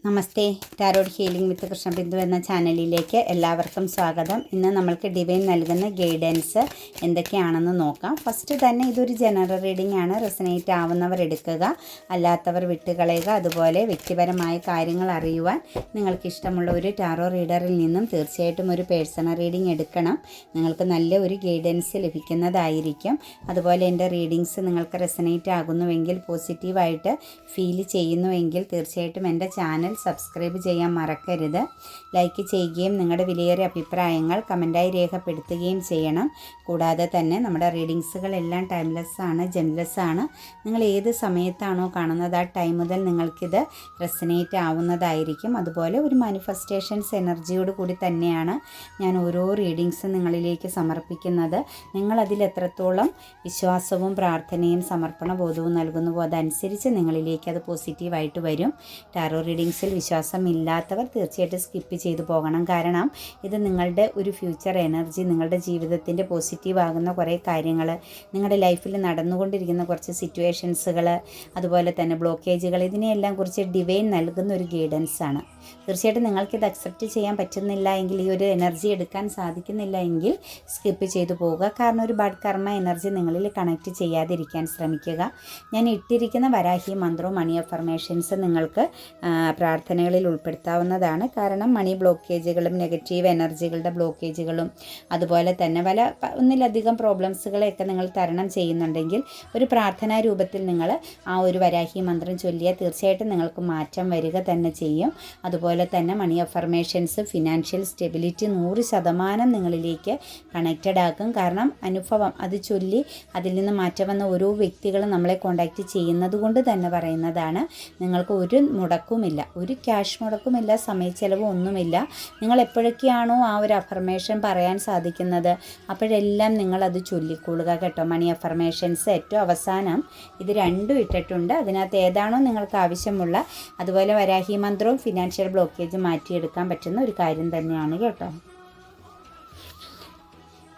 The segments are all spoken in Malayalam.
നമസ്തേ. ടാരോട്ട് ഹീലിംഗ് വിത്ത് കൃഷ്ണബിന്ദു എന്ന ചാനലിലേക്ക് എല്ലാവർക്കും സ്വാഗതം. ഇന്ന് നമ്മൾക്ക് ഡിവൈൻ നൽകുന്ന ഗൈഡൻസ് എന്തൊക്കെയാണെന്ന് നോക്കാം. ഫസ്റ്റ് തന്നെ ഇതൊരു ജനറൽ റീഡിംഗ് ആണ്. റെസനേറ്റ് ആവുന്നവർ എടുക്കുക, അല്ലാത്തവർ വിട്ടുകളയുക. അതുപോലെ വ്യക്തിപരമായ കാര്യങ്ങൾ അറിയുവാൻ നിങ്ങൾക്ക് ഇഷ്ടമുള്ള ഒരു ടാറോ റീഡറിൽ നിന്നും തീർച്ചയായിട്ടും ഒരു പേഴ്സണൽ റീഡിംഗ് എടുക്കണം. നിങ്ങൾക്ക് നല്ല ഒരു ഗൈഡൻസ് ലഭിക്കുന്നതായിരിക്കും. അതുപോലെ എൻ്റെ റീഡിങ്സ് നിങ്ങൾക്ക് റെസനേറ്റ് ആകുന്നുവെങ്കിൽ, പോസിറ്റീവായിട്ട് ഫീൽ ചെയ്യുന്നുവെങ്കിൽ തീർച്ചയായിട്ടും എൻ്റെ ചാനൽ സബ്സ്ക്രൈബ് ചെയ്യാൻ മറക്കരുത്. ലൈക്ക് ചെയ്യുകയും നിങ്ങളുടെ വിലയേറിയ അഭിപ്രായങ്ങൾ കമൻറ്റായി രേഖപ്പെടുത്തുകയും ചെയ്യണം. കൂടാതെ തന്നെ നമ്മുടെ റീഡിങ്സുകളെല്ലാം ടൈംലെസ് ആണ്, ജെംലെസ് ആണ്. നിങ്ങൾ ഏത് സമയത്താണോ കാണുന്നത് ആ ടൈം മുതൽ നിങ്ങൾക്കിത് റെസനേറ്റ് ആവുന്നതായിരിക്കും. അതുപോലെ ഒരു മാനിഫെസ്റ്റേഷൻസ് എനർജിയോട് കൂടി തന്നെയാണ് ഞാൻ ഓരോ റീഡിങ്സും നിങ്ങളിലേക്ക് സമർപ്പിക്കുന്നത്. നിങ്ങളതിൽ എത്രത്തോളം വിശ്വാസവും പ്രാർത്ഥനയും സമർപ്പണ ബോധവും നൽകുന്നുവോ അതനുസരിച്ച് നിങ്ങളിലേക്ക് അത് പോസിറ്റീവായിട്ട് വരും. ടാറോ റീഡിങ്സിൽ വിശ്വാസമില്ലാത്തവർ തീർച്ചയായിട്ടും സ്കിപ്പ് ചെയ്തു പോകണം. കാരണം ഇത് നിങ്ങളുടെ ഒരു ഫ്യൂച്ചർ എനർജി, നിങ്ങളുടെ ജീവിതത്തിൻ്റെ പോസിറ്റീവ് ആകുന്ന കുറേ കാര്യങ്ങൾ, നിങ്ങളുടെ ലൈഫിൽ നടന്നുകൊണ്ടിരിക്കുന്ന കുറച്ച് സിറ്റുവേഷൻസുകൾ, അതുപോലെ തന്നെ ബ്ലോക്കേജുകൾ, ഇതിനെയെല്ലാം കുറിച്ച് ഡിവൈൻ നൽകുന്ന ഒരു ഗൈഡൻസ് ആണ്. തീർച്ചയായിട്ടും നിങ്ങൾക്കിത് അക്സെപ്റ്റ് ചെയ്യാൻ പറ്റുന്നില്ല എങ്കിൽ, ഈ ഒരു എനർജി എടുക്കാൻ സാധിക്കുന്നില്ല എങ്കിൽ സ്കിപ്പ് ചെയ്തു പോവുക. കാരണം ഒരു ബാഡ് കർമ്മ എനർജി നിങ്ങളിൽ കണക്റ്റ് ചെയ്യാതിരിക്കാൻ ശ്രമിക്കുക. ഞാൻ ഇട്ടിരിക്കുന്ന വരാഹി മന്ത്രവും മണി അഫർമേഷൻസ് നിങ്ങൾക്ക് പ്രാർത്ഥനകളിൽ ഉൾപ്പെടുത്താവുന്നതാണ്. കാരണം മണി ബ്ലോക്കേജുകളും നെഗറ്റീവ് എനർജികളുടെ ബ്ലോക്കേജുകളും അതുപോലെ തന്നെ ഒന്നിലധികം പ്രോബ്ലംസുകളെയൊക്കെ നിങ്ങൾ തരണം ചെയ്യുന്നുണ്ടെങ്കിൽ ഒരു പ്രാർത്ഥനാ രൂപത്തിൽ നിങ്ങൾ ആ ഒരു വരാഹി മന്ത്രം ചൊല്ലിയാൽ തീർച്ചയായിട്ടും നിങ്ങൾക്ക് മാറ്റം വരിക തന്നെ ചെയ്യും. അതുപോലെ തന്നെ മണി അഫർമേഷൻസ് ഫിനാൻഷ്യൽ സ്റ്റെബിലിറ്റി 100% നിങ്ങളിലേക്ക് കണക്റ്റഡ് ആക്കും. കാരണം അനുഭവം അത് ചൊല്ലി അതിൽ നിന്ന് മാറ്റം വന്ന ഓരോ വ്യക്തികളും നമ്മളെ കോൺടാക്റ്റ് ചെയ്യുന്നത് കൊണ്ട് തന്നെ പറയുന്നതാണ്. നിങ്ങൾക്ക് ഒരു മുടക്കുമില്ല, ഒരു ക്യാഷ് മുടക്കുമില്ല, സമയച്ചെലവും ഒന്നുമില്ല. നിങ്ങൾ എപ്പോഴൊക്കെയാണോ ആ ഒരു അഫർമേഷൻ പറയാൻ സാധിക്കുന്നത് അപ്പോഴെല്ലാം നിങ്ങളത് ചൊല്ലിക്കൊള്ളുക കേട്ടോ. മണി അഫർമേഷൻസ് ഏറ്റവും അവസാനം ഇത് രണ്ടും ഇട്ടിട്ടുണ്ട്. അതിനകത്ത് ഏതാണോ നിങ്ങൾക്ക് ആവശ്യമുള്ള, അതുപോലെ വരാഹി മന്ത്രവും ഫിനാൻഷ്യൽ ബ്ലോക്കേജ് മാറ്റിയെടുക്കാൻ പറ്റുന്ന ഒരു കാര്യം തന്നെയാണ് കേട്ടോ.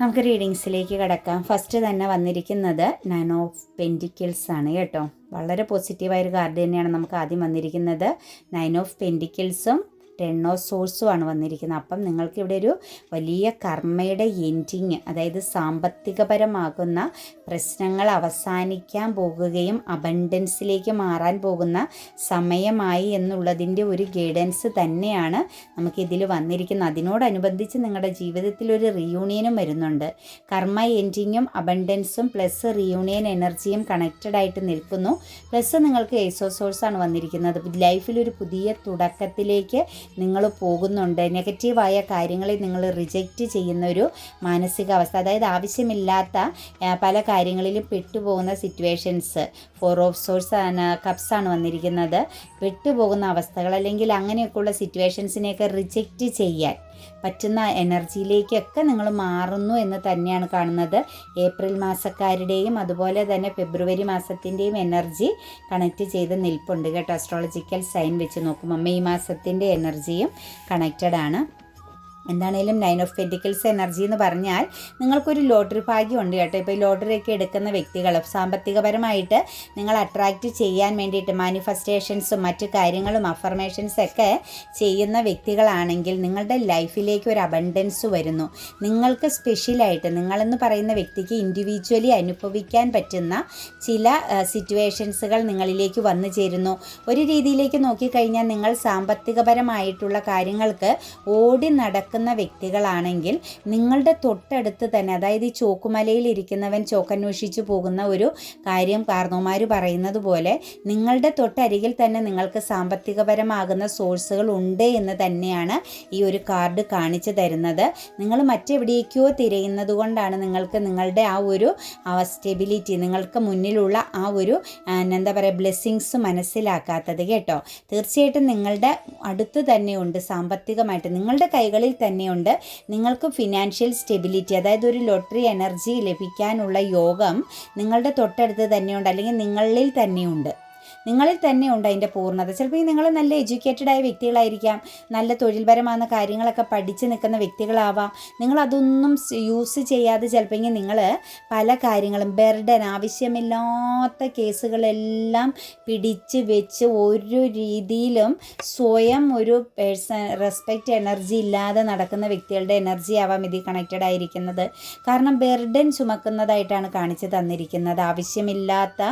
നമുക്ക് റീഡിങ്സിലേക്ക് കിടക്കാം. ഫസ്റ്റ് തന്നെ വന്നിരിക്കുന്നത് 9 ഓഫ് പെൻറ്റിക്കിൾസ് ആണ് കേട്ടോ. വളരെ പോസിറ്റീവായൊരു കാർഡ് തന്നെയാണ് നമുക്ക് ആദ്യം വന്നിരിക്കുന്നത്. 9 ഓഫ് പെൻറ്റിക്കിൾസും 10 ഓഫ് സോഴ്സും ആണ് വന്നിരിക്കുന്നത്. അപ്പം നിങ്ങൾക്കിവിടെ ഒരു വലിയ കർമ്മയുടെ എൻഡിങ്, അതായത് സാമ്പത്തികപരമാകുന്ന പ്രശ്നങ്ങൾ അവസാനിക്കാൻ പോകുകയും അബണ്ടൻസിലേക്ക് മാറാൻ പോകുന്ന സമയമായി എന്നുള്ളതിൻ്റെ ഒരു ഗൈഡൻസ് തന്നെയാണ് നമുക്കിതിൽ വന്നിരിക്കുന്നത്. അതിനോടനുബന്ധിച്ച് നിങ്ങളുടെ ജീവിതത്തിൽ ഒരു റീയൂണിയനും വരുന്നുണ്ട്. കർമ്മ എൻഡിങ്ങും അബണ്ടൻസും പ്ലസ് റീയൂണിയൻ എനർജിയും കണക്റ്റഡ് ആയിട്ട് നിൽക്കുന്നു. പ്ലസ് നിങ്ങൾക്ക് ഏസ് ഓഫ് സോഴ്സാണ് വന്നിരിക്കുന്നത്. ലൈഫിലൊരു പുതിയ തുടക്കത്തിലേക്ക് നിങ്ങൾ പോകുന്നുണ്ട്. നെഗറ്റീവായ കാര്യങ്ങളെ നിങ്ങൾ റിജക്റ്റ് ചെയ്യുന്ന ഒരു മാനസികാവസ്ഥ, അതായത് ആവശ്യമില്ലാത്ത പല കാര്യങ്ങളിലും പെട്ടുപോകുന്ന സിറ്റുവേഷൻസ്. 4 ഓഫ് സോഴ്സ് കപ്സാണ് വന്നിരിക്കുന്നത്. പെട്ടുപോകുന്ന അവസ്ഥകൾ അല്ലെങ്കിൽ അങ്ങനെയൊക്കെയുള്ള സിറ്റുവേഷൻസിനെയൊക്കെ റിജക്റ്റ് ചെയ്യാൻ പറ്റുന്ന എനർജിയിലേക്കൊക്കെ നിങ്ങൾ മാറുന്നു എന്ന് തന്നെയാണ് കാണുന്നത്. ഏപ്രിൽ മാസക്കാരുടെയും അതുപോലെ തന്നെ ഫെബ്രുവരി മാസത്തിൻ്റെയും എനർജി കണക്റ്റ് ചെയ്ത് നിൽപ്പുണ്ട് കേട്ടോ. അസ്ട്രോളജിക്കൽ സൈൻ വെച്ച് നോക്കുമ്പോൾ മെയ് മാസത്തിൻ്റെ എനർജിയും കണക്റ്റഡ് ആണ്. എന്താണേലും 9 ഓഫ് പെൻറ്റിക്കിൾസ് എനർജി എന്ന് പറഞ്ഞാൽ നിങ്ങൾക്കൊരു ലോട്ടറി ഭാഗ്യമുണ്ട് കേട്ടോ. ഇപ്പോൾ ഈ ലോട്ടറിയൊക്കെ എടുക്കുന്ന വ്യക്തികൾ സാമ്പത്തികപരമായിട്ട് നിങ്ങൾ അട്രാക്റ്റ് ചെയ്യാൻ വേണ്ടിയിട്ട് മാനിഫെസ്റ്റേഷൻസും മറ്റു കാര്യങ്ങളും അഫർമേഷൻസൊക്കെ ചെയ്യുന്ന വ്യക്തികളാണെങ്കിൽ നിങ്ങളുടെ ലൈഫിലേക്ക് ഒരു അബണ്ടൻസ് വരുന്നു. നിങ്ങൾക്ക് സ്പെഷ്യലായിട്ട് നിങ്ങളെന്ന് പറയുന്ന വ്യക്തിക്ക് ഇൻഡിവിജ്വലി അനുഭവിക്കാൻ പറ്റുന്ന ചില സിറ്റുവേഷൻസുകൾ നിങ്ങളിലേക്ക് വന്നു ചേരുന്നു. ഒരു രീതിയിലേക്ക് നോക്കിക്കഴിഞ്ഞാൽ നിങ്ങൾ സാമ്പത്തികപരമായിട്ടുള്ള കാര്യങ്ങൾക്ക് ഓടി നടക്കുന്ന വ്യക്തികളാണെങ്കിൽ നിങ്ങളുടെ തൊട്ടടുത്ത് തന്നെ, അതായത് ഈ ചോക്കുമലയിൽ ഇരിക്കുന്നവൻ ചോക്കന്വേഷിച്ചു പോകുന്ന ഒരു കാര്യം കാർന്നോമാർ പറയുന്നത് പോലെ നിങ്ങളുടെ തൊട്ടരികിൽ തന്നെ നിങ്ങൾക്ക് സാമ്പത്തികപരമാകുന്ന സോഴ്സുകൾ ഉണ്ട് എന്ന് തന്നെയാണ് ഈ ഒരു കാർഡ് കാണിച്ചു തരുന്നത്. നിങ്ങൾ മറ്റെവിടേക്കോ തിരയുന്നത് കൊണ്ടാണ് നിങ്ങൾക്ക് നിങ്ങളുടെ ആ ഒരു സ്റ്റെബിലിറ്റി, നിങ്ങൾക്ക് മുന്നിലുള്ള ആ ഒരു എന്താ പറയുക ബ്ലെസ്സിങ്സ് മനസ്സിലാക്കാത്തത് കേട്ടോ. തീർച്ചയായിട്ടും നിങ്ങളുടെ അടുത്ത് തന്നെയുണ്ട്, സാമ്പത്തികമായിട്ട് നിങ്ങളുടെ കൈകളിൽ തന്നെയുണ്ട്. നിങ്ങൾക്ക് ഫിനാൻഷ്യൽ സ്റ്റെബിലിറ്റി, അതായത് ഒരു ലോട്ടറി എനർജി ലഭിക്കാനുള്ള യോഗം നിങ്ങളുടെ തൊട്ടടുത്ത് തന്നെയുണ്ട്, അല്ലെങ്കിൽ നിങ്ങളിൽ തന്നെയുണ്ട്. നിങ്ങളിൽ തന്നെ ഉണ്ട് അതിൻ്റെ പൂർണ്ണത. ചിലപ്പോൾ നിങ്ങൾ നല്ല എഡ്യൂക്കേറ്റഡ് ആയ വ്യക്തികളായിരിക്കാം, നല്ല തൊഴിൽപരമായ കാര്യങ്ങളൊക്കെ പഠിച്ച് നിൽക്കുന്ന വ്യക്തികളാവാം. നിങ്ങളതൊന്നും യൂസ് ചെയ്യാതെ ചിലപ്പോൾ നിങ്ങൾ പല കാര്യങ്ങളും ബർഡൻ, ആവശ്യമില്ലാത്ത കേസുകളെല്ലാം പിടിച്ച് വെച്ച് ഒരു രീതിയിലും സ്വയം ഒരു റെസ്പെക്റ്റ് എനർജി ഇല്ലാതെ നടക്കുന്ന വ്യക്തികളുടെ എനർജി ആവാം ഇതിൽ കണക്റ്റഡ് ആയിരിക്കുന്നത്. കാരണം ബർഡൻ ചുമക്കുന്നതായിട്ടാണ് കാണിച്ചു തന്നിരിക്കുന്നത്. ആവശ്യമില്ലാത്ത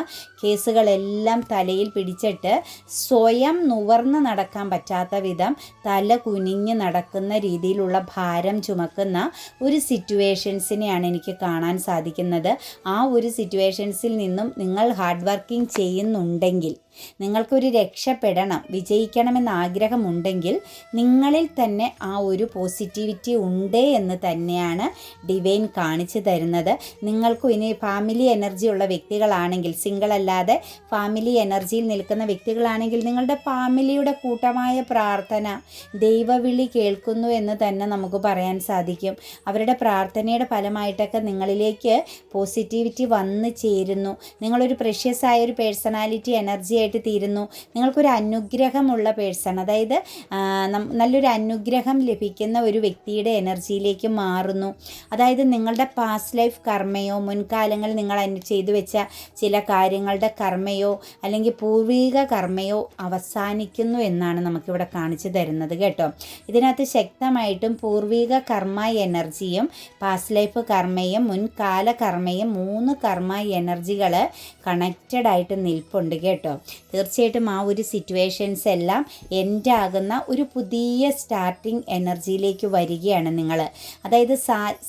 കേസുകളെല്ലാം തലയിൽ പിടിച്ചിട്ട് സ്വയം നുവർന്ന് നടക്കാൻ പറ്റാത്ത വിധം തല കുനിഞ്ഞ് നടക്കുന്ന രീതിയിലുള്ള ഭാരം ചുമക്കുന്ന ഒരു സിറ്റുവേഷൻസിനെയാണ് എനിക്ക് കാണാൻ സാധിക്കുന്നത്. ആ ഒരു സിറ്റുവേഷൻസിൽ നിന്നും നിങ്ങൾ ഹാർഡ് വർക്കിംഗ് ചെയ്യുന്നുണ്ടെങ്കിൽ, നിങ്ങൾക്കൊരു രക്ഷപ്പെടണം, വിജയിക്കണമെന്ന ആഗ്രഹമുണ്ടെങ്കിൽ നിങ്ങളിൽ തന്നെ ആ ഒരു പോസിറ്റിവിറ്റി ഉണ്ട് എന്ന് തന്നെയാണ് ഡിവൈൻ കാണിച്ചു തരുന്നത്. നിങ്ങൾക്കും ഇനി ഫാമിലി എനർജി ഉള്ള വ്യക്തികളാണെങ്കിൽ, സിംഗിൾ അല്ലാതെ ഫാമിലി എനർജിയിൽ നിൽക്കുന്ന വ്യക്തികളാണെങ്കിൽ, നിങ്ങളുടെ ഫാമിലിയുടെ കൂട്ടമായ പ്രാർത്ഥന ദൈവവിളി കേൾക്കുന്നു എന്ന് തന്നെ നമുക്ക് പറയാൻ സാധിക്കും. അവരുടെ പ്രാർത്ഥനയുടെ ഫലമായിട്ടൊക്കെ നിങ്ങളിലേക്ക് പോസിറ്റിവിറ്റി വന്നു ചേരുന്നു. നിങ്ങളൊരു പ്രഷ്യസ് ആയ ഒരു പേഴ്സണാലിറ്റി എനർജി ആയിട്ട് തീരുന്നു. നിങ്ങൾക്കൊരു അനുഗ്രഹമുള്ള പേഴ്സൺ, അതായത് നല്ലൊരു അനുഗ്രഹം ലഭിക്കുന്ന ഒരു വ്യക്തിയുടെ എനർജിയിലേക്ക് മാറുന്നു. അതായത് നിങ്ങളുടെ പാസ്റ്റ് ലൈഫ് കർമ്മയോ മുൻകാലങ്ങളിൽ നിങ്ങൾ ചെയ്തു വെച്ച ചില കാര്യങ്ങളുടെ കർമ്മയോ അല്ലെങ്കിൽ പൂർവിക കർമ്മയോ അവസാനിക്കുന്നു എന്നാണ് നമുക്കിവിടെ കാണിച്ചു തരുന്നത് കേട്ടോ. ഇതിനകത്ത് ശക്തമായിട്ടും പൂർവിക കർമ്മ എനർജിയും പാസ്റ്റ് ലൈഫ് കർമ്മയും മുൻകാല കർമ്മയും 3 കർമ്മ എനർജികൾ കണക്റ്റഡ് ആയിട്ട് നിൽപ്പുണ്ട് കേട്ടോ. തീർച്ചയായിട്ടും ആ ഒരു സിറ്റുവേഷൻസ് എല്ലാം എൻഡ് ആകുന്ന ഒരു പുതിയ സ്റ്റാർട്ടിങ് എനർജിയിലേക്ക് വരികയാണ് നിങ്ങൾ. അതായത്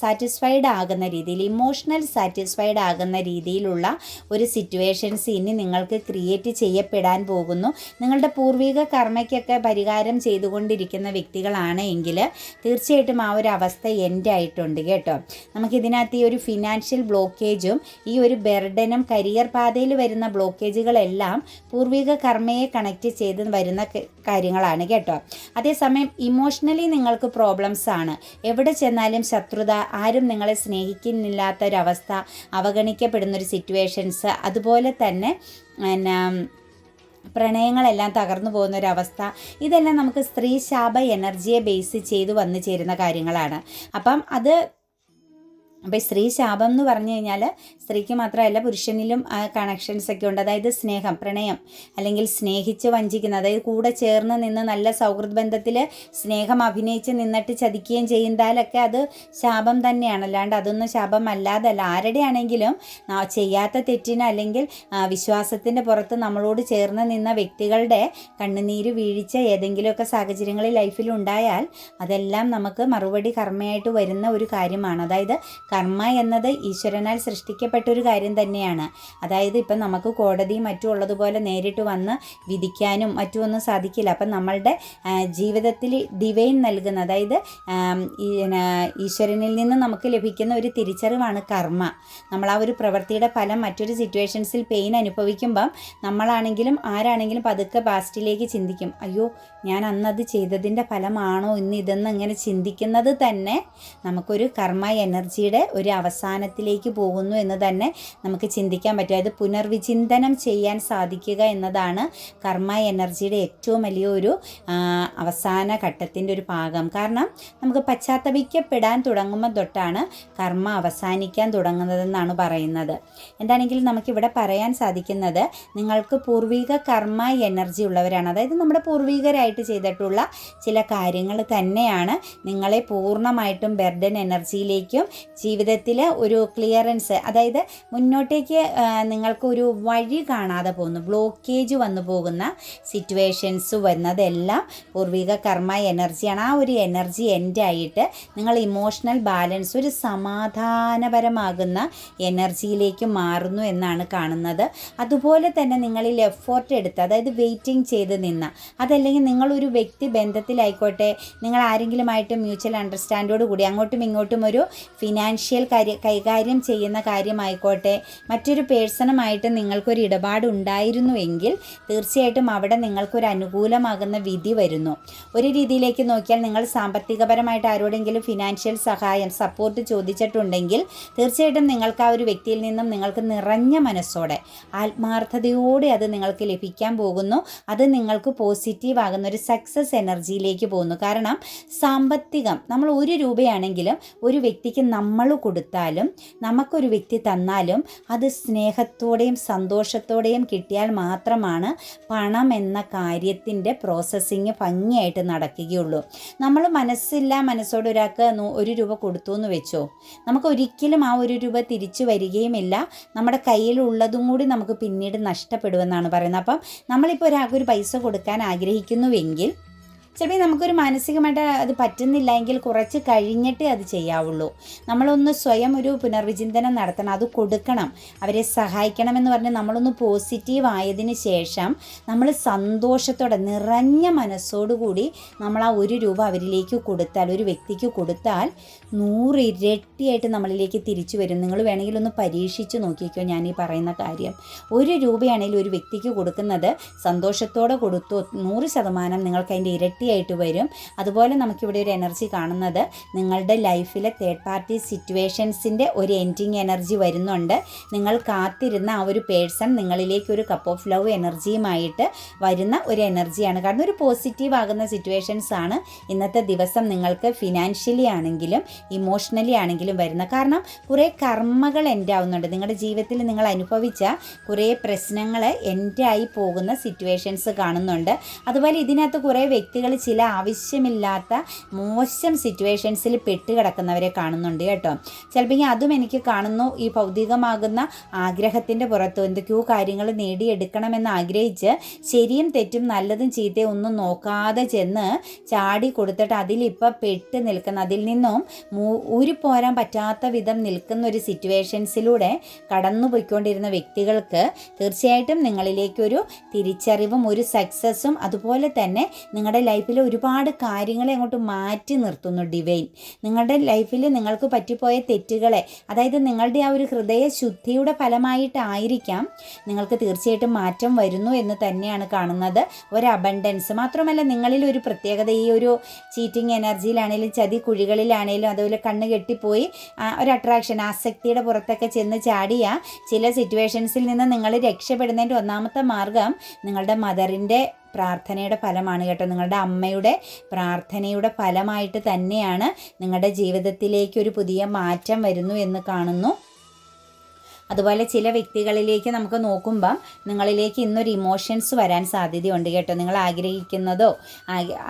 സാറ്റിസ്ഫൈഡ് ആകുന്ന രീതിയിൽ, ഇമോഷണൽ സാറ്റിസ്ഫൈഡ് ആകുന്ന രീതിയിലുള്ള ഒരു സിറ്റുവേഷൻസ് ഇനി നിങ്ങൾക്ക് ക്രിയേറ്റ് ചെയ്യപ്പെടാൻ പോകുന്നു. നിങ്ങളുടെ പൂർവിക കർമ്മയ്ക്കൊക്കെ പരിഹാരം ചെയ്തുകൊണ്ടിരിക്കുന്ന വ്യക്തികളാണ് എങ്കിൽ തീർച്ചയായിട്ടും ആ ഒരു അവസ്ഥ എൻഡ് ആയിട്ടുണ്ട് കേട്ടോ. നമുക്കിതിനകത്ത് ഈ ഒരു ഫിനാൻഷ്യൽ ബ്ലോക്കേജും ഈ ഒരു ബർഡനും കരിയർ പാതയിൽ വരുന്ന ബ്ലോക്കേജുകളെല്ലാം പൂർവിക കർമ്മയെ കണക്റ്റ് ചെയ്ത് വരുന്ന കാര്യങ്ങളാണ് കേട്ടോ. അതേസമയം ഇമോഷണലി നിങ്ങൾക്ക് പ്രോബ്ലംസ് ആണ്. എവിടെ ചെന്നാലും ശത്രുത, ആരും നിങ്ങളെ സ്നേഹിക്കുന്നില്ലാത്തൊരവസ്ഥ, അവഗണിക്കപ്പെടുന്നൊരു സിറ്റുവേഷൻസ്, അതുപോലെ തന്നെ പ്രണയങ്ങളെല്ലാം തകർന്നു പോകുന്നൊരവസ്ഥ, ഇതെല്ലാം നമുക്ക് സ്ത്രീ ശാപ എനർജിയെ ബേസ് ചെയ്ത് വന്നു ചേരുന്ന കാര്യങ്ങളാണ്. അപ്പം അപ്പോൾ സ്ത്രീ ശാപം എന്ന് പറഞ്ഞു കഴിഞ്ഞാൽ സ്ത്രീക്ക് മാത്രമല്ല പുരുഷനിലും കണക്ഷൻസ് ഒക്കെ ഉണ്ട്. അതായത് സ്നേഹം, പ്രണയം, അല്ലെങ്കിൽ സ്നേഹിച്ച് വഞ്ചിക്കുന്ന, അതായത് കൂടെ ചേർന്ന് നിന്ന് നല്ല സൗഹൃദ ബന്ധത്തിൽ സ്നേഹം അഭിനയിച്ച് നിന്നിട്ട് ചതിക്കുകയും ചെയ്യുന്നതാലൊക്കെ അത് ശാപം തന്നെയാണ്. അല്ലാണ്ട് അതൊന്നും ശാപം അല്ലാതല്ല. ആരുടെ ആണെങ്കിലും ചെയ്യാത്ത തെറ്റിന് അല്ലെങ്കിൽ വിശ്വാസത്തിൻ്റെ പുറത്ത് നമ്മളോട് ചേർന്ന് നിന്ന വ്യക്തികളുടെ കണ്ണുനീര് വീഴ്ച ഏതെങ്കിലുമൊക്കെ സാഹചര്യങ്ങളിൽ ലൈഫിൽ ഉണ്ടായാൽ അതെല്ലാം നമുക്ക് മറുപടി കർമ്മയായിട്ട് വരുന്ന ഒരു കാര്യമാണ്. അതായത് കർമ്മ എന്നത് ഈശ്വരനാൽ സൃഷ്ടിക്കപ്പെട്ടൊരു കാര്യം തന്നെയാണ്. അതായത് ഇപ്പം നമുക്ക് കോടതിയും മറ്റും ഉള്ളതുപോലെ നേരിട്ട് വന്ന് വിധിക്കാനും മറ്റുമൊന്നും സാധിക്കില്ല. അപ്പം നമ്മളുടെ ജീവിതത്തിൽ ഡിവൈൻ നൽകുന്ന, അതായത് ഈശ്വരനിൽ നിന്ന് നമുക്ക് ലഭിക്കുന്ന ഒരു തിരിച്ചറിവാണ് കർമ്മ. നമ്മൾ ആ ഒരു പ്രവൃത്തിയുടെ ഫലം മറ്റൊരു സിറ്റുവേഷൻസിൽ പെയിൻ അനുഭവിക്കുമ്പം നമ്മളാണെങ്കിലും ആരാണെങ്കിലും പതുക്കെ പാസ്റ്റിലേക്ക് ചിന്തിക്കും, അയ്യോ ഞാൻ അന്നത് ചെയ്തതിൻ്റെ ഫലമാണോ ഇന്ന് ഇതെന്ന് ഇങ്ങനെ ചിന്തിക്കുന്നത് തന്നെ നമുക്കൊരു കർമ്മ എനർജിയുടെ ഒരു അവസാനത്തിലേക്ക് പോകുന്നു എന്ന് തന്നെ നമുക്ക് ചിന്തിക്കാൻ പറ്റും. അത് പുനർവിചിന്തനം ചെയ്യാൻ സാധിക്കുക എന്നതാണ് കർമ്മ എനർജിയുടെ ഏറ്റവും വലിയ ഒരു അവസാന ഘട്ടത്തിൻ്റെ ഒരു ഭാഗം. കാരണം നമുക്ക് പശ്ചാത്തപിക്കപ്പെടാൻ തുടങ്ങുമ്പോൾ തൊട്ടാണ് കർമ്മ അവസാനിക്കാൻ തുടങ്ങുന്നതെന്നാണ് പറയുന്നത്. എന്താണെങ്കിലും നമുക്കിവിടെ പറയാൻ സാധിക്കുന്നത് നിങ്ങൾക്ക് പൂർവിക കർമ്മ എനർജി ഉള്ളവരാണ്. അതായത് നമ്മുടെ പൂർവികരായിട്ട് ചെയ്തിട്ടുള്ള ചില കാര്യങ്ങൾ തന്നെയാണ് നിങ്ങളെ പൂർണ്ണമായിട്ടും ബർഡൻ എനർജിയിലേക്കും ജീവിതത്തിൽ ഒരു ക്ലിയറൻസ്, അതായത് മുന്നോട്ടേക്ക് നിങ്ങൾക്ക് ഒരു വഴി കാണാതെ പോകുന്നു, ബ്ലോക്കേജ് വന്നു പോകുന്ന സിറ്റുവേഷൻസ് വരുന്നതെല്ലാം പൂർവിക കർമ്മ എനർജിയാണ്. ആ ഒരു എനർജി എൻഡായിട്ട് നിങ്ങൾ ഇമോഷണൽ ബാലൻസ്, ഒരു സമാധാനപരമാകുന്ന എനർജിയിലേക്ക് മാറുന്നു എന്നാണ് കാണുന്നത്. അതുപോലെ തന്നെ നിങ്ങളിൽ എഫോർട്ട് എടുത്ത്, അതായത് വെയിറ്റിംഗ് ചെയ്ത് നിന്ന, അതല്ലെങ്കിൽ നിങ്ങളൊരു വ്യക്തി ബന്ധത്തിലായിക്കോട്ടെ, നിങ്ങൾ ആരെങ്കിലുമായിട്ട് മ്യൂച്വൽ അണ്ടർസ്റ്റാൻഡോട് കൂടി അങ്ങോട്ടും ഇങ്ങോട്ടും ഒരു ഫിനാൻഷ്യൽ ഫിനാൻഷ്യൽ കൈകാര്യം ചെയ്യുന്ന കാര്യമായിക്കോട്ടെ, മറ്റൊരു പേഴ്സണുമായിട്ട് നിങ്ങൾക്കൊരു ഇടപാടുണ്ടായിരുന്നുവെങ്കിൽ തീർച്ചയായിട്ടും അവിടെ നിങ്ങൾക്കൊരു അനുകൂലമാകുന്ന വിധി വരുന്നു. ഒരു രീതിയിലേക്ക് നോക്കിയാൽ നിങ്ങൾ സാമ്പത്തികപരമായിട്ട് ആരോടെങ്കിലും ഫിനാൻഷ്യൽ സപ്പോർട്ട് ചോദിച്ചിട്ടുണ്ടെങ്കിൽ തീർച്ചയായിട്ടും നിങ്ങൾക്ക് ആ ഒരു വ്യക്തിയിൽ നിന്നും നിങ്ങൾക്ക് നിറഞ്ഞ മനസ്സോടെ ആത്മാർത്ഥതയോടെ അത് നിങ്ങൾക്ക് ലഭിക്കാൻ പോകുന്നു. അത് നിങ്ങൾക്ക് പോസിറ്റീവ് ആകുന്ന ഒരു സക്സസ് എനർജിയിലേക്ക് പോകുന്നു. കാരണം സാമ്പത്തികം നമ്മൾ 1 രൂപയാണെങ്കിലും ഒരു വ്യക്തിക്ക് നമ്മൾ കൊടുത്താലും നമുക്കൊരു വ്യക്തി തന്നാലും അത് സ്നേഹത്തോടെയും സന്തോഷത്തോടെയും കിട്ടിയാൽ മാത്രമാണ് പണം എന്ന കാര്യത്തിൻ്റെ പ്രോസസ്സിങ് ഭംഗിയായിട്ട് നടക്കുകയുള്ളൂ. നമ്മൾ മനസ്സോടെ ഒരാൾക്ക് 1 രൂപ കൊടുത്തു എന്ന് വെച്ചോ, നമുക്ക് ഒരിക്കലും ആ 1 രൂപ തിരിച്ചു വരികയുമില്ല. നമ്മുടെ കയ്യിലുള്ളതും കൂടി നമുക്ക് പിന്നീട് നഷ്ടപ്പെടുമെന്നാണ് പറയുന്നത്. അപ്പം നമ്മളിപ്പോൾ ഒരാൾക്ക് ഒരു പൈസ കൊടുക്കാൻ ആഗ്രഹിക്കുന്നുവെങ്കിൽ ചിലപ്പോൾ നമുക്കൊരു മാനസികമായിട്ട് അത് പറ്റുന്നില്ല എങ്കിൽ കുറച്ച് കഴിഞ്ഞിട്ടേ അത് ചെയ്യാവുള്ളൂ. നമ്മളൊന്ന് സ്വയം ഒരു പുനർവിചിന്തനം നടത്തണം, അത് കൊടുക്കണം, അവരെ സഹായിക്കണമെന്ന് പറഞ്ഞ് നമ്മളൊന്ന് പോസിറ്റീവ് ആയതിന് ശേഷം നമ്മൾ സന്തോഷത്തോടെ നിറഞ്ഞ മനസ്സോടുകൂടി നമ്മൾ ആ 1 രൂപ അവരിലേക്ക് കൊടുത്താൽ, ഒരു വ്യക്തിക്ക് കൊടുത്താൽ 100 ഇരട്ടിയായിട്ട് നമ്മളിലേക്ക് തിരിച്ചു വരും. നിങ്ങൾ വേണമെങ്കിൽ ഒന്ന് പരീക്ഷിച്ച് നോക്കിക്കോ ഞാൻ ഈ പറയുന്ന കാര്യം. 1 രൂപയാണെങ്കിലും ഒരു വ്യക്തിക്ക് കൊടുക്കുന്നത് സന്തോഷത്തോടെ കൊടുത്തു 100% നിങ്ങൾക്ക് അതിൻ്റെ ഇരട്ടി ആയിട്ട് വരും. അതുപോലെ നമുക്കിവിടെ ഒരു എനർജി കാണുന്നത് നിങ്ങളുടെ ലൈഫിലെ തേർഡ് പാർട്ടി സിറ്റുവേഷൻസിൻ്റെ ഒരു എൻഡിങ് എനർജി വരുന്നുണ്ട്. നിങ്ങൾ കാത്തിരുന്ന ആ ഒരു പേഴ്സൺ നിങ്ങളിലേക്ക് ഒരു കപ്പ് ഓഫ് ലവ് എനർജിയുമായിട്ട് വരുന്ന ഒരു എനർജിയാണ്. കാരണം ഒരു പോസിറ്റീവ് ആകുന്ന സിറ്റുവേഷൻസ് ആണ് ഇന്നത്തെ ദിവസം നിങ്ങൾക്ക് ഫിനാൻഷ്യലി ആണെങ്കിലും ഇമോഷണലി ആണെങ്കിലും വരുന്നത്. കാരണം കുറേ കർമ്മകൾ എൻഡ് ആവുന്നുണ്ട്. നിങ്ങളുടെ ജീവിതത്തിൽ നിങ്ങൾ അനുഭവിച്ച കുറേ പ്രശ്നങ്ങൾ എൻഡ് ആയി പോകുന്ന സിറ്റുവേഷൻസ് കാണുന്നുണ്ട്. അതുപോലെ ഇതിനകത്ത് കുറേ വ്യക്തികൾ ചില ആവശ്യമില്ലാത്ത മോശം സിറ്റുവേഷൻസിൽ പെട്ടുകിടക്കുന്നവരെ കാണുന്നുണ്ട് കേട്ടോ. ചിലപ്പോൾ അതും എനിക്ക് കാണുന്നു. ഈ ഭൗതികമാകുന്ന ആഗ്രഹത്തിൻ്റെ പുറത്ത് എന്തൊക്കെയോ കാര്യങ്ങൾ നേടിയെടുക്കണമെന്ന് ആഗ്രഹിച്ച് ശരിയും തെറ്റും നല്ലതും ചീത്തയും ഒന്നും നോക്കാതെ ചെന്ന് ചാടി കൊടുത്തിട്ട് അതിലിപ്പോൾ പെട്ട് നിൽക്കുന്ന, അതിൽ നിന്നും ഊരിപ്പോരാൻ പറ്റാത്ത വിധം നിൽക്കുന്ന ഒരു സിറ്റുവേഷൻസിലൂടെ കടന്നു പോയിക്കൊണ്ടിരുന്ന വ്യക്തികൾക്ക് തീർച്ചയായിട്ടും നിങ്ങളിലേക്കൊരു തിരിച്ചറിവും ഒരു സക്സസ്സും അതുപോലെ തന്നെ നിങ്ങളുടെ ലൈഫിൽ ഒരുപാട് കാര്യങ്ങളെ അങ്ങോട്ട് മാറ്റി നിർത്തുന്നു ഡിവൈൻ. നിങ്ങളുടെ ലൈഫിൽ നിങ്ങൾക്ക് പറ്റിപ്പോയ തെറ്റുകളെ, അതായത് നിങ്ങളുടെ ആ ഒരു ഹൃദയ ശുദ്ധിയുടെ ഫലമായിട്ടായിരിക്കാം നിങ്ങൾക്ക് തീർച്ചയായിട്ടും മാറ്റം വരുന്നു എന്ന് തന്നെയാണ് കാണുന്നത്. ഒരു അബണ്ടൻസ് മാത്രമല്ല, നിങ്ങളിൽ ഒരു പ്രത്യേകത, ഈ ഒരു ചീറ്റിംഗ് എനർജിയിലാണെങ്കിലും ചതി കുഴികളിലാണെങ്കിലും അതുപോലെ കണ്ണ് കെട്ടിപ്പോയി ഒരു അട്രാക്ഷൻ ആസക്തിയുടെ പുറത്തൊക്കെ ചെന്ന് ചാടിയ ചില സിറ്റുവേഷൻസിൽ നിന്ന് നിങ്ങൾ രക്ഷപ്പെടുന്നതിൻ്റെ ഒന്നാമത്തെ മാർഗം നിങ്ങളുടെ മദറിൻ്റെ പ്രാർത്ഥനയുടെ ഫലമാണ് കേട്ടോ. നിങ്ങളുടെ അമ്മയുടെ പ്രാർത്ഥനയുടെ ഫലമായിട്ട് തന്നെയാണ് നിങ്ങളുടെ ജീവിതത്തിലേക്ക് ഒരു പുതിയ മാറ്റം വരുന്നു എന്ന് കാണുന്നു. അതുപോലെ ചില വ്യക്തികളിലേക്ക് നമുക്ക് നോക്കുമ്പം നിങ്ങളിലേക്ക് ഇന്നൊരു ഇമോഷൻസ് വരാൻ സാധ്യതയുണ്ട് കേട്ടോ. നിങ്ങൾ ആഗ്രഹിക്കുന്നതോ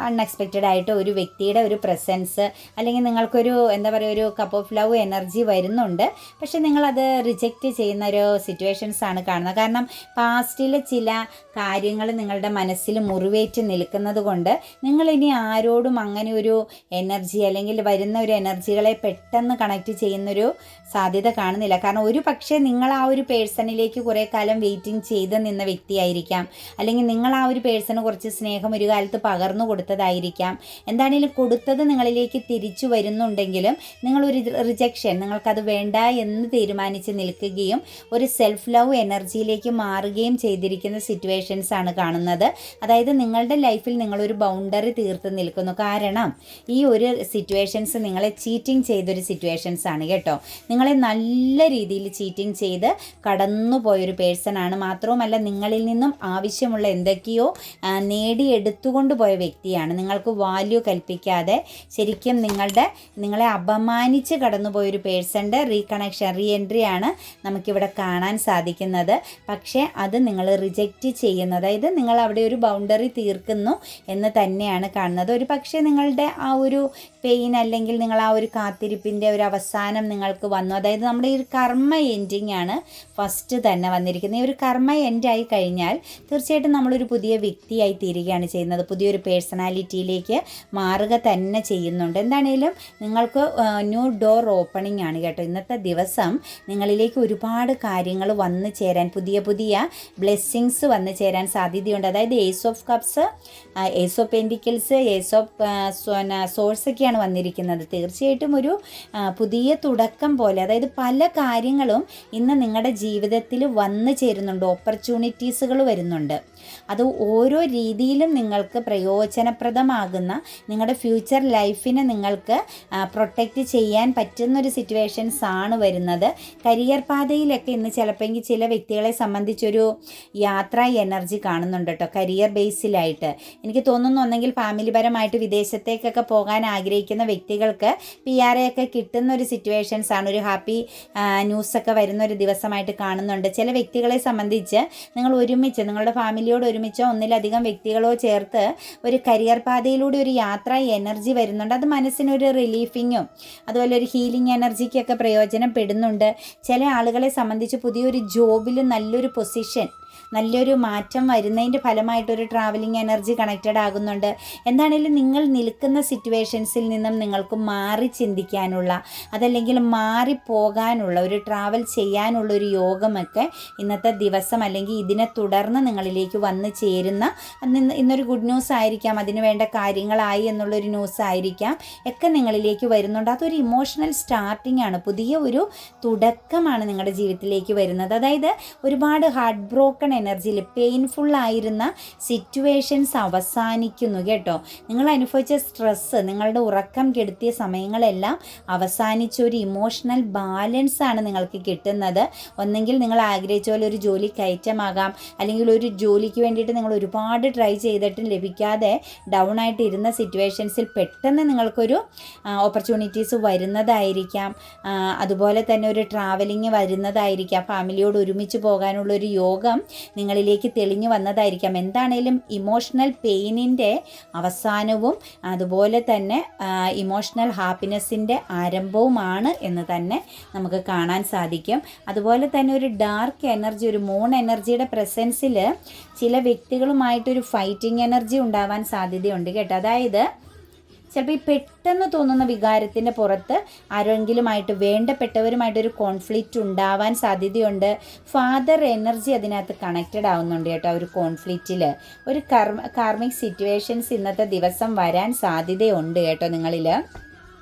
അൺഎക്സ്പെക്റ്റഡ് ആയിട്ട് ഒരു വ്യക്തിയുടെ ഒരു പ്രസൻസ് അല്ലെങ്കിൽ നിങ്ങൾക്കൊരു എന്താ പറയുക ഒരു കപ്പ് ഓഫ് ലവ് എനർജി വരുന്നുണ്ട്. പക്ഷെ നിങ്ങളത് റിജക്റ്റ് ചെയ്യുന്ന ഒരു സിറ്റുവേഷൻസ് ആണ് കാണുന്നത്. കാരണം പാസ്റ്റിലെ ചില കാര്യങ്ങൾ നിങ്ങളുടെ മനസ്സിൽ മുറിവേറ്റ് നിൽക്കുന്നത് കൊണ്ട് നിങ്ങളിനി ആരോടും അങ്ങനെ ഒരു എനർജി അല്ലെങ്കിൽ വരുന്ന ഒരു എനർജികളെ പെട്ടെന്ന് കണക്റ്റ് ചെയ്യുന്നൊരു സാധ്യത കാണുന്നില്ല. കാരണം ഒരു പക്ഷേ നിങ്ങൾ ആ ഒരു പേഴ്സണിലേക്ക് കുറേ കാലം വെയിറ്റിംഗ് ചെയ്ത് നിന്ന വ്യക്തിയായിരിക്കാം, അല്ലെങ്കിൽ നിങ്ങൾ ആ ഒരു പേഴ്സണ് കുറച്ച് സ്നേഹം ഒരു കാലത്ത് പകർന്നു കൊടുത്തതായിരിക്കാം. എന്താണെങ്കിലും കൊടുത്തത് നിങ്ങളിലേക്ക് തിരിച്ചു വരുന്നുണ്ടെങ്കിലും നിങ്ങളൊരു റിജക്ഷൻ, നിങ്ങൾക്കത് വേണ്ട എന്ന് തീരുമാനിച്ച് നിൽക്കുകയും ഒരു സെൽഫ് ലവ് എനർജിയിലേക്ക് മാറുകയും ചെയ്തിരിക്കുന്ന സിറ്റുവേഷൻസ് ആണ് കാണുന്നത്. അതായത് നിങ്ങളുടെ ലൈഫിൽ നിങ്ങളൊരു ബൗണ്ടറി തീർത്ത് നിൽക്കുന്നു. കാരണം ഈ ഒരു സിറ്റുവേഷൻസ് നിങ്ങളെ ചീറ്റിംഗ് ചെയ്തൊരു സിറ്റുവേഷൻസ് ആണ് കേട്ടോ. നിങ്ങളെ നല്ല രീതിയിൽ ചീറ്റിംഗ് ചെയ്ത് കടന്നുപോയൊരു പേഴ്സണാണ്. മാത്രവുമല്ല നിങ്ങളിൽ നിന്നും ആവശ്യമുള്ള എന്തൊക്കെയോ നേടിയെടുത്തുകൊണ്ട് പോയ വ്യക്തിയാണ്. നിങ്ങൾക്ക് വാല്യൂ കൽപ്പിക്കാതെ ശരിക്കും നിങ്ങളെ അപമാനിച്ച് കടന്നുപോയൊരു പേഴ്സൻ്റെ റീ എൻട്രിയാണ് നമുക്കിവിടെ കാണാൻ സാധിക്കുന്നത്. പക്ഷേ അത് നിങ്ങൾ റിജക്റ്റ് ചെയ്യുന്നു, അതായത് നിങ്ങൾ അവിടെ ഒരു ബൗണ്ടറി തീർക്കുന്നു എന്ന് തന്നെയാണ് കാണുന്നത്. ഒരു പക്ഷേ നിങ്ങളുടെ ആ ഒരു പെയിൻ അല്ലെങ്കിൽ നിങ്ങൾ ആ ഒരു കാത്തിരിപ്പിൻ്റെ ഒരു അവസാനം നിങ്ങൾക്ക് വന്നു. അതായത് നമ്മുടെ ഈ ഒരു കർമ്മ എൻഡിങ് ആണ് ഫസ്റ്റ് തന്നെ വന്നിരിക്കുന്നത്. ഈ ഒരു കർമ്മ എൻഡായി കഴിഞ്ഞാൽ തീർച്ചയായിട്ടും നമ്മളൊരു പുതിയ വ്യക്തിയായി തീരുകയാണ് ചെയ്യുന്നത്. പുതിയൊരു പേഴ്സണാലിറ്റിയിലേക്ക് മാറുക തന്നെ ചെയ്യുന്നുണ്ട്. എന്താണേലും നിങ്ങൾക്ക് ന്യൂ ഡോർ ഓപ്പണിംഗ് ആണ് കേട്ടോ. ഇന്നത്തെ ദിവസം നിങ്ങളിലേക്ക് ഒരുപാട് കാര്യങ്ങൾ വന്നു ചേരാൻ, പുതിയ ബ്ലെസ്സിങ്സ് വന്നു ചേരാൻ സാധ്യതയുണ്ട്. അതായത് ace of cups, ace of pentacles, ace of swords ഒക്കെയാണ് എനർജിയാണ് വന്നിരിക്കുന്നത്. തീർച്ചയായിട്ടും ഒരു പുതിയ തുടക്കം പോലെ, അതായത് പല കാര്യങ്ങളും ഇന്ന് നിങ്ങളുടെ ജീവിതത്തിൽ വന്നു ചേരുന്നുണ്ട്, ഓപ്പർച്യൂണിറ്റീസുകൾ വരുന്നുണ്ട്. അത് ഓരോ രീതിയിലും നിങ്ങൾക്ക് പ്രയോജനപ്രദമാകുന്ന, നിങ്ങളുടെ ഫ്യൂച്ചർ ലൈഫിനെ നിങ്ങൾക്ക് പ്രൊട്ടക്റ്റ് ചെയ്യാൻ പറ്റുന്നൊരു സിറ്റുവേഷൻസ് ആണ് വരുന്നത്. കരിയർ പാതയിലൊക്കെ ഇന്ന് ചിലപ്പോൾ ചില വ്യക്തികളെ സംബന്ധിച്ചൊരു യാത്രാ എനർജി കാണുന്നുണ്ട് കേട്ടോ. കരിയർ ബേസിലായിട്ട് എനിക്ക് തോന്നുന്നു, ഒന്നെങ്കിൽ ഫാമിലിപരമായിട്ട് വിദേശത്തേക്കൊക്കെ പോകാൻ ആഗ്രഹിക്കുന്ന വ്യക്തികൾക്ക് PR ഒക്കെ കിട്ടുന്ന ഒരു സിറ്റുവേഷൻസ് ആണ്, ഒരു ഹാപ്പി ന്യൂസൊക്കെ വരുന്ന ഒരു ദിവസമായിട്ട് കാണുന്നുണ്ട്. ചില വ്യക്തികളെ സംബന്ധിച്ച് നിങ്ങൾ ഒരുമിച്ച്, നിങ്ങളുടെ ഫാമിലിയോട് ഒരുമിച്ചോ ഒന്നിലധികം വ്യക്തികളോ ചേർത്ത് ഒരു കരിയർ പാതയിലൂടെ ഒരു യാത്രാ എനർജി വരുന്നുണ്ട്. അത് മനസ്സിനൊരു റിലീഫിങ്ങും അതുപോലെ ഒരു ഹീലിംഗ് എനർജിക്കൊക്കെ പ്രയോജനപ്പെടുന്നുണ്ട്. ചില ആളുകളെ സംബന്ധിച്ച് പുതിയൊരു ജോബിൽ നല്ലൊരു പൊസിഷൻ, നല്ലൊരു മാറ്റം വരുന്നതിൻ്റെ ഫലമായിട്ടൊരു ട്രാവലിംഗ് എനർജി കണക്റ്റഡ് ആകുന്നുണ്ട്. എന്താണെങ്കിലും നിങ്ങൾ നിൽക്കുന്ന സിറ്റുവേഷൻസിൽ നിന്നും നിങ്ങൾക്ക് മാറി ചിന്തിക്കാനുള്ള, അതല്ലെങ്കിൽ മാറിപ്പോകാനുള്ള, ഒരു ട്രാവൽ ചെയ്യാനുള്ള ഒരു യോഗമൊക്കെ ഇന്നത്തെ ദിവസം അല്ലെങ്കിൽ ഇതിനെ തുടർന്ന് നിങ്ങളിലേക്ക് വന്നു ചേരുന്ന, ഇന്നൊരു ഗുഡ് ന്യൂസ് ആയിരിക്കാം, അതിന് വേണ്ട കാര്യങ്ങളായി എന്നുള്ളൊരു ന്യൂസ് ആയിരിക്കാം, ഒക്കെ നിങ്ങളിലേക്ക് വരുന്നുണ്ട്. അതൊരു ഇമോഷണൽ സ്റ്റാർട്ടിംഗ് ആണ്, പുതിയ ഒരു തുടക്കമാണ് നിങ്ങളുടെ ജീവിതത്തിലേക്ക് വരുന്നത്. അതായത് ഒരുപാട് ഹാർട്ട് ബ്രോക്കൺ എനർജിയിൽ പെയിൻഫുള്ളായിരുന്ന സിറ്റുവേഷൻസ് അവസാനിക്കുന്നു കേട്ടോ. നിങ്ങൾ അനുഭവിച്ച സ്ട്രെസ്സ്, നിങ്ങളുടെ ഉറക്കം കെടുത്തിയ സമയങ്ങളെല്ലാം അവസാനിച്ച ഒരു ഇമോഷണൽ ബാലൻസ് ആണ് നിങ്ങൾക്ക് കിട്ടുന്നത്. ഒന്നെങ്കിൽ നിങ്ങൾ ആഗ്രഹിച്ച പോലെ ഒരു ജോലി കയറ്റമാകാം, അല്ലെങ്കിൽ ഒരു ജോലിക്ക് വേണ്ടിയിട്ട് നിങ്ങൾ ഒരുപാട് ട്രൈ ചെയ്തിട്ടും ലഭിക്കാതെ ഡൗൺ ആയിട്ട് ഇരുന്ന സിറ്റുവേഷൻസിൽ പെട്ടെന്ന് നിങ്ങൾക്കൊരു ഓപ്പർച്യൂണിറ്റീസ് വരുന്നതായിരിക്കാം. അതുപോലെ തന്നെ ഒരു ട്രാവലിംഗ് വരുന്നതായിരിക്കാം, ഫാമിലിയോട് ഒരുമിച്ച് പോകാനുള്ളൊരു യോഗം നിങ്ങളിലേക്ക് തെളിഞ്ഞു വന്നതായിരിക്കാം. എന്താണേലും ഇമോഷണൽ പെയിനിൻ്റെ അവസാനവും അതുപോലെ തന്നെ ഇമോഷണൽ ഹാപ്പിനെസ്സിൻ്റെ ആരംഭവുമാണ് എന്ന് തന്നെ നമുക്ക് കാണാൻ സാധിക്കും. അതുപോലെ തന്നെ ഒരു ഡാർക്ക് എനർജി, ഒരു മൂൺ എനർജിയുടെ പ്രസൻസിൽ ചില വ്യക്തികളുമായിട്ടൊരു ഫൈറ്റിംഗ് എനർജി ഉണ്ടാവാൻ സാധ്യതയുണ്ട് കേട്ടോ. അതായത് ചിലപ്പോൾ ഈ പെട്ടെന്ന് തോന്നുന്ന വികാരത്തിൻ്റെ പുറത്ത് ആരെങ്കിലുമായിട്ട്, വേണ്ടപ്പെട്ടവരുമായിട്ടൊരു കോൺഫ്ലിക്റ്റ് ഉണ്ടാവാൻ സാധ്യതയുണ്ട്. ഫാദർ എനർജി അതിനകത്ത് കണക്റ്റഡ് ആവുന്നുണ്ട് കേട്ടോ. ഒരു കോൺഫ്ലിക്റ്റിൽ ഒരു കാർമിക് സിറ്റുവേഷൻസ് ഇന്നത്തെ ദിവസം വരാൻ സാധ്യതയുണ്ട് കേട്ടോ നിങ്ങളിൽ.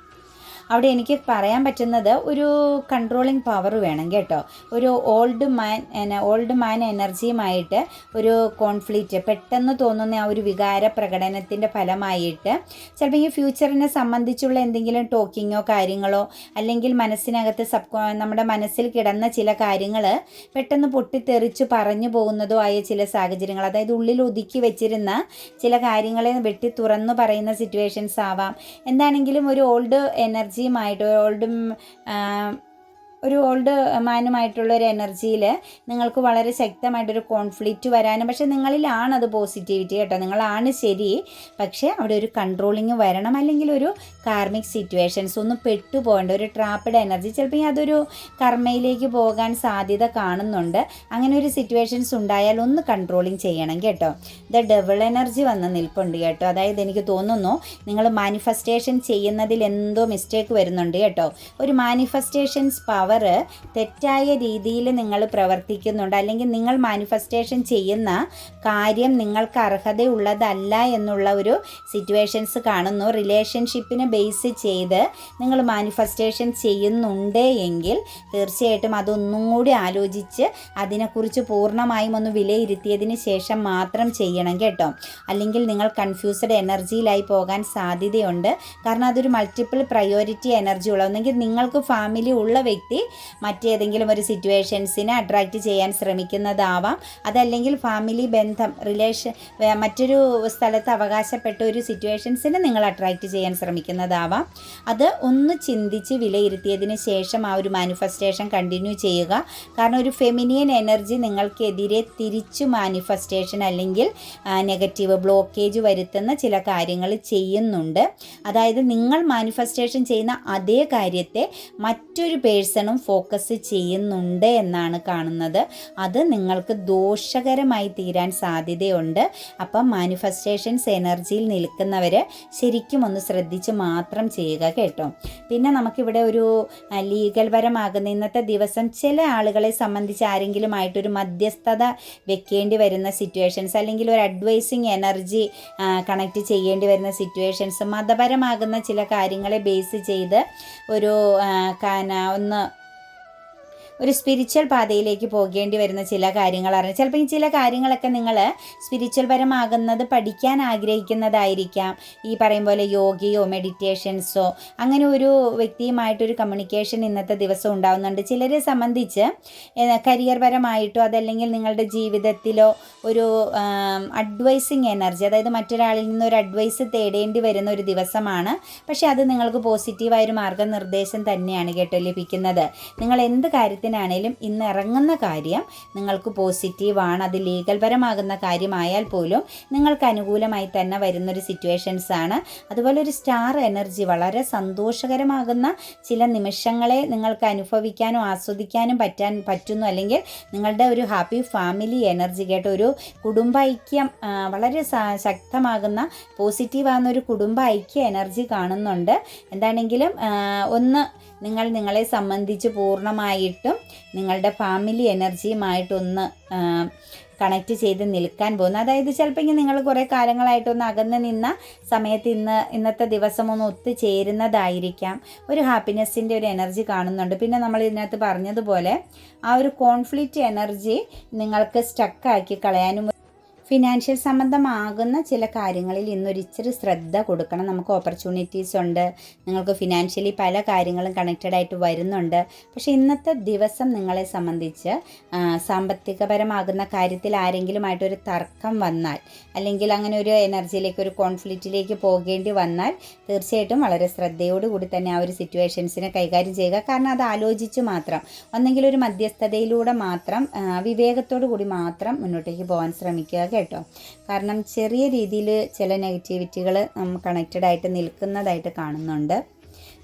അവിടെ എനിക്ക് പറയാൻ പറ്റുന്നത് ഒരു കൺട്രോളിങ് പവർ വേണം കേട്ടോ. ഒരു ഓൾഡ് മാൻ എനർജിയുമായിട്ട് ഒരു കോൺഫ്ലിക്റ്റ്, പെട്ടെന്ന് തോന്നുന്ന ആ ഒരു വികാര പ്രകടനത്തിൻ്റെ ഫലമായിട്ട് ചിലപ്പോൾ ഈ ഫ്യൂച്ചറിനെ സംബന്ധിച്ചുള്ള എന്തെങ്കിലും ടോക്കിങ്ങോ കാര്യങ്ങളോ, അല്ലെങ്കിൽ മനസ്സിനകത്ത് നമ്മുടെ മനസ്സിൽ കിടന്ന ചില കാര്യങ്ങൾ പെട്ടെന്ന് പൊട്ടിത്തെറിച്ച് പറഞ്ഞു പോകുന്നതോ ആയ ചില സാഹചര്യങ്ങൾ, അതായത് ഉള്ളിൽ ഒതുക്കി വെച്ചിരുന്ന ചില കാര്യങ്ങളെ വെട്ടി തുറന്നു പറയുന്ന സിറ്റുവേഷൻസ് ആവാം. എന്താണെങ്കിലും ഒരു ഓൾഡ് എനർജിയുമായിട്ട്, ഒരു ഓൾഡ് മാനുമായിട്ടുള്ള ഒരു എനർജിയിൽ നിങ്ങൾക്ക് വളരെ ശക്തമായിട്ടൊരു കോൺഫ്ലിക്റ്റ് വരാനും, പക്ഷേ നിങ്ങളിലാണ് അത് പോസിറ്റിവിറ്റി കേട്ടോ, നിങ്ങളാണ് ശരി, പക്ഷേ അവിടെ ഒരു കൺട്രോളിങ് വരണം. അല്ലെങ്കിൽ ഒരു കാർമിക് സിറ്റുവേഷൻസ് ഒന്നും പെട്ടുപോകേണ്ട ഒരു ട്രാപ്പഡ് എനർജി, ചിലപ്പോൾ അതൊരു കർമ്മയിലേക്ക് പോകാൻ സാധ്യത കാണുന്നുണ്ട്. അങ്ങനെ ഒരു സിറ്റുവേഷൻസ് ഉണ്ടായാൽ ഒന്ന് കൺട്രോളിങ് ചെയ്യണം കേട്ടോ. ദ ഡെവിൾ എനർജി വന്ന് നിൽപ്പുണ്ട് കേട്ടോ. അതായത് എനിക്ക് തോന്നുന്നു നിങ്ങൾ മാനിഫെസ്റ്റേഷൻ ചെയ്യുന്നതിൽ എന്തോ മിസ്റ്റേക്ക് വരുന്നുണ്ട് കേട്ടോ. ഒരു മാനിഫെസ്റ്റേഷൻസ് പവർ തെറ്റായ രീതിയിൽ നിങ്ങൾ പ്രവർത്തിക്കുന്നുണ്ട്, അല്ലെങ്കിൽ നിങ്ങൾ മാനിഫെസ്റ്റേഷൻ ചെയ്യുന്ന കാര്യം നിങ്ങൾക്ക് അർഹതയുള്ളതല്ല എന്നുള്ള ഒരു സിറ്റുവേഷൻസ് കാണുന്നു. റിലേഷൻഷിപ്പിനെ ബേസ് ചെയ്ത് നിങ്ങൾ മാനിഫെസ്റ്റേഷൻ ചെയ്യുന്നുണ്ട് എങ്കിൽ തീർച്ചയായിട്ടും അതൊന്നും കൂടി ആലോചിച്ച് അതിനെക്കുറിച്ച് പൂർണ്ണമായും ഒന്ന് വിലയിരുത്തിയതിന് ശേഷം മാത്രം ചെയ്യണം കേട്ടോ. അല്ലെങ്കിൽ നിങ്ങൾ കൺഫ്യൂസ്ഡ് എനർജിയിലായി പോകാൻ സാധ്യതയുണ്ട്. കാരണം അതൊരു മൾട്ടിപ്പിൾ പ്രയോറിറ്റി എനർജി ഉള്ള, ഒന്നെങ്കിൽ നിങ്ങൾക്ക് ഫാമിലി ഉള്ള വ്യക്തി മറ്റേതെങ്കിലും ഒരു സിറ്റുവേഷൻസിനെ അട്രാക്റ്റ് ചെയ്യാൻ ശ്രമിക്കുന്നതാവാം, അതല്ലെങ്കിൽ ഫാമിലി ബന്ധം, മറ്റൊരു സ്ഥലത്ത് അവകാശപ്പെട്ട ഒരു സിറ്റുവേഷൻസിനെ നിങ്ങൾ അട്രാക്റ്റ് ചെയ്യാൻ ശ്രമിക്കുന്നതാവാം. അത് ഒന്ന് ചിന്തിച്ച് വിലയിരുത്തിയതിന് ശേഷം ആ ഒരു മാനിഫെസ്റ്റേഷൻ കണ്ടിന്യൂ ചെയ്യുക. കാരണം ഒരു ഫെമിനിയൻ എനർജി നിങ്ങൾക്കെതിരെ തിരിച്ചു മാനിഫെസ്റ്റേഷൻ അല്ലെങ്കിൽ നെഗറ്റീവ് ബ്ലോക്കേജ് വരുത്തുന്ന ചില കാര്യങ്ങൾ ചെയ്യുന്നുണ്ട്. അതായത് നിങ്ങൾ മാനിഫെസ്റ്റേഷൻ ചെയ്യുന്ന അതേ കാര്യത്തെ മറ്റൊരു പേഴ്സണും കാര്യങ്ങളും ഫോക്കസ് ചെയ്യുന്നുണ്ട് എന്നാണ് കാണുന്നത്. അത് നിങ്ങൾക്ക് ദോഷകരമായി തീരാൻ സാധ്യതയുണ്ട്. അപ്പം മാനിഫെസ്റ്റേഷൻസ് എനർജിയിൽ നിൽക്കുന്നവർ ശരിക്കും ഒന്ന് ശ്രദ്ധിച്ച് മാത്രം ചെയ്യുക കേട്ടോ. പിന്നെ നമുക്കിവിടെ ഒരു ലീഗൽ പരമാകുന്ന ഇന്നത്തെ ദിവസം ചില ആളുകളെ സംബന്ധിച്ച് ആരെങ്കിലുമായിട്ടൊരു മധ്യസ്ഥത വെക്കേണ്ടി വരുന്ന സിറ്റുവേഷൻസ്, അല്ലെങ്കിൽ ഒരു അഡ്വൈസിങ് എനർജി കണക്റ്റ് ചെയ്യേണ്ടി വരുന്ന സിറ്റുവേഷൻസ്, മതപരമാകുന്ന ചില കാര്യങ്ങളെ ബേസ് ചെയ്ത് ഒരു സ്പിരിച്വൽ പാതയിലേക്ക് പോകേണ്ടി വരുന്ന ചില കാര്യങ്ങളാണ്. ചിലപ്പോൾ ഈ ചില കാര്യങ്ങളൊക്കെ നിങ്ങൾ സ്പിരിച്വൽ പരമാകുന്നത് പഠിക്കാൻ ആഗ്രഹിക്കുന്നതായിരിക്കാം. ഈ പറയും പോലെ യോഗയോ മെഡിറ്റേഷൻസോ അങ്ങനെ ഒരു വ്യക്തിയുമായിട്ടൊരു കമ്മ്യൂണിക്കേഷൻ ഇന്നത്തെ ദിവസം ഉണ്ടാകുന്നുണ്ട്. ചിലരെ സംബന്ധിച്ച് കരിയർ പരമായിട്ടോ അതല്ലെങ്കിൽ നിങ്ങളുടെ ജീവിതത്തിലോ ഒരു അഡ്വൈസിങ് എനർജി, അതായത് മറ്റൊരാളിൽ നിന്ന് ഒരു അഡ്വൈസ് തേടേണ്ടി വരുന്ന ഒരു ദിവസമാണ്. പക്ഷേ അത് നിങ്ങൾക്ക് പോസിറ്റീവായൊരു മാർഗ്ഗനിർദ്ദേശം തന്നെയാണ് കേട്ടോ ലഭിക്കുന്നത്. നിങ്ങൾ എന്ത് കാര്യത്തിനാണേലും ഇന്ന് ഇറങ്ങുന്ന കാര്യം നിങ്ങൾക്ക് പോസിറ്റീവാണ്. അത് ലീഗൽ പരമാകുന്ന കാര്യമായാൽ പോലും നിങ്ങൾക്ക് അനുകൂലമായി തന്നെ വരുന്നൊരു സിറ്റുവേഷൻസ് ആണ്. അതുപോലെ ഒരു സ്റ്റാർ എനർജി, വളരെ സന്തോഷകരമാകുന്ന ചില നിമിഷങ്ങളെ നിങ്ങൾക്ക് അനുഭവിക്കാനും ആസ്വദിക്കാനും പറ്റുന്നു. അല്ലെങ്കിൽ നിങ്ങളുടെ ഒരു ഹാപ്പി ഫാമിലി എനർജി കേട്ടോ, ഒരു കുടുംബ ഐക്യം വളരെ ശക്തമാകുന്ന പോസിറ്റീവാകുന്ന ഒരു കുടുംബ ഐക്യ എനർജി കാണുന്നുണ്ട്. എന്താണെങ്കിലും നിങ്ങളെ സംബന്ധിച്ച് പൂർണ്ണമായിട്ടും നിങ്ങളുടെ ഫാമിലി എനർജിയുമായിട്ടൊന്ന് കണക്റ്റ് ചെയ്ത് നിൽക്കാൻ പോകുന്നു. അതായത് ചിലപ്പോൾ നിങ്ങൾ കുറേ കാലങ്ങളായിട്ടൊന്ന് അകന്ന് നിന്ന സമയത്ത് ഇന്നത്തെ ദിവസം ഒന്ന് ഒത്തുചേരുന്നതായിരിക്കാം. ഒരു ഹാപ്പിനെസ്സിൻ്റെ ഒരു എനർജി കാണുന്നുണ്ട്. പിന്നെ നമ്മൾ ഇതിനകത്ത് പറഞ്ഞതുപോലെ ആ ഒരു കോൺഫ്ലിക്റ്റ് എനർജി നിങ്ങൾക്ക് സ്റ്റക്കാക്കി കളയാനും ഫിനാൻഷ്യൽ സംബന്ധമാകുന്ന ചില കാര്യങ്ങളിൽ ഇന്നൊരിച്ചിരി ശ്രദ്ധ കൊടുക്കണം. നമുക്ക് ഓപ്പർച്യൂണിറ്റീസ് ഉണ്ട്, നിങ്ങൾക്ക് ഫിനാൻഷ്യലി പല കാര്യങ്ങളും കണക്റ്റഡ് ആയിട്ട് വരുന്നുണ്ട്. പക്ഷേ ഇന്നത്തെ ദിവസം നിങ്ങളെ സംബന്ധിച്ച് സാമ്പത്തികപരമാകുന്ന കാര്യത്തിൽ ആരെങ്കിലുമായിട്ടൊരു തർക്കം വന്നാൽ, അല്ലെങ്കിൽ അങ്ങനെ ഒരു എനർജിയിലേക്ക് ഒരു കോൺഫ്ലിക്റ്റിലേക്ക് പോകേണ്ടി വന്നാൽ തീർച്ചയായിട്ടും വളരെ ശ്രദ്ധയോടുകൂടി തന്നെ ആ ഒരു സിറ്റുവേഷൻസിനെ കൈകാര്യം ചെയ്യുക. കാരണം അത് ആലോചിച്ച് മാത്രം, ഒന്നെങ്കിൽ ഒരു മധ്യസ്ഥതയിലൂടെ മാത്രം വിവേകത്തോടു കൂടി മാത്രം മുന്നോട്ടേക്ക് പോകാൻ ശ്രമിക്കുക കേട്ടോ. കാരണം ചെറിയ രീതിയിൽ ചില നെഗറ്റിവിറ്റികൾ കണക്റ്റഡ് ആയിട്ട് നിൽക്കുന്നതായിട്ട് കാണുന്നുണ്ട്.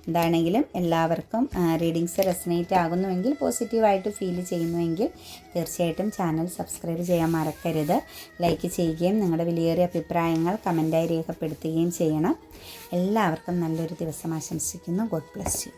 എന്താണെങ്കിലും എല്ലാവർക്കും റീഡിങ്സ് റെസനേറ്റ് ആകുന്നുവെങ്കിൽ, പോസിറ്റീവായിട്ട് ഫീൽ ചെയ്യുന്നുവെങ്കിൽ തീർച്ചയായിട്ടും ചാനൽ സബ്സ്ക്രൈബ് ചെയ്യാൻ മറക്കരുത്. ലൈക്ക് ചെയ്യുകയും നിങ്ങളുടെ വിലയേറിയ അഭിപ്രായങ്ങൾ കമൻറ്റായി രേഖപ്പെടുത്തുകയും ചെയ്യണം. എല്ലാവർക്കും നല്ലൊരു ദിവസം ആശംസിക്കുന്നു. God bless you.